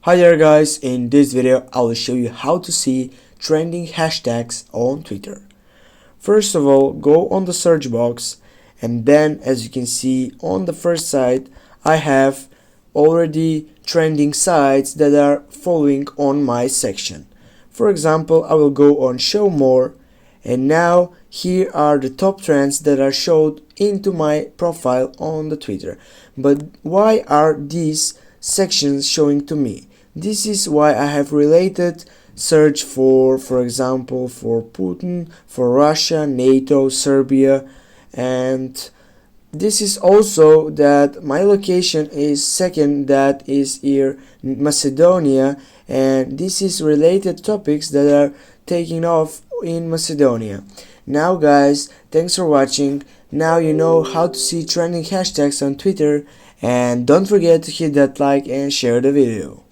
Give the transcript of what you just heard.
Hi there guys, in this video I will show you how to see trending hashtags on Twitter. First of all, go on the search box and then as you can see on the first site I have already trending sites that are following on my section. For example, I will go on show more and now here are the top trends that are showed into my profile on the Twitter. But why are these sections showing to me? This is why I have related search for example, for Putin, for Russia, NATO, Serbia, and this is also that my location is second, that is here Macedonia, and this is related topics that are taking off in Macedonia. Now guys, thanks for watching. Now you know how to see trending hashtags on Twitter, and don't forget to hit that like and share the video.